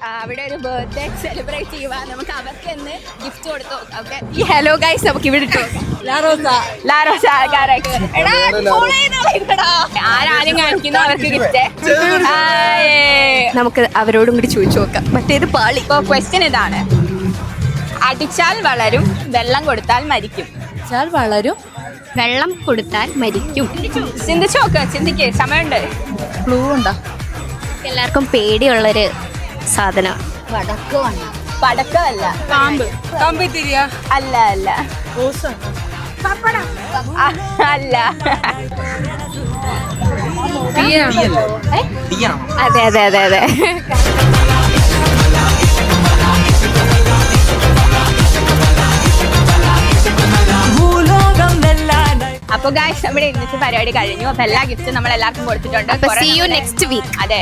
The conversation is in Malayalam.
അവിടെ ഒരു ബർത്ത്ഡേ സെലിബ്രേറ്റ് ചെയ്യുക. നമുക്ക് അവർക്ക് എന്ന് ഗിഫ്റ്റ് കൊടുത്തു. ഓക്കെ, ഈ ഹലോ ഗൈസ് നമുക്ക് ഇവിടെ ഇട്ടു. ആരാരും കാണിക്കുന്നു അവർക്ക് ഗിഫ്റ്റ്. നമുക്ക് അവരോടും കൂടി ചോദിച്ചു നോക്കാം. മറ്റേത് പാളി. ഇപ്പൊ ക്വസ്റ്റ്യൻ ഇതാണ്: അടിച്ചാൽ വളരും, വെള്ളം കൊടുത്താൽ മരിക്കും. അടിച്ചാൽ വളരും, വെള്ളം കൊടുത്താൽ മരിക്കും. ചിന്തിച്ചു നോക്ക്, ചിന്തിക്ക്, സമയമുണ്ട്. ക്ലൂ ഉണ്ടോ? എല്ലാവർക്കും പേടിയുള്ളൊരു സാധനം. പടക്കമല്ല. പാമ്പ്. പാമ്പ് തിരിയ അല്ല അല്ല അല്ല. അതെ അതെ അതെ അതെ. അപ്പൊ ഗായ്സ് നമ്മുടെ ഇന്നത്തെ പരിപാടി കഴിഞ്ഞു. അപ്പൊ എല്ലാ ഗിഫ്റ്റും നമ്മൾ എല്ലാവർക്കും കൊടുത്തിട്ടുണ്ട്. See you next week. അതെ.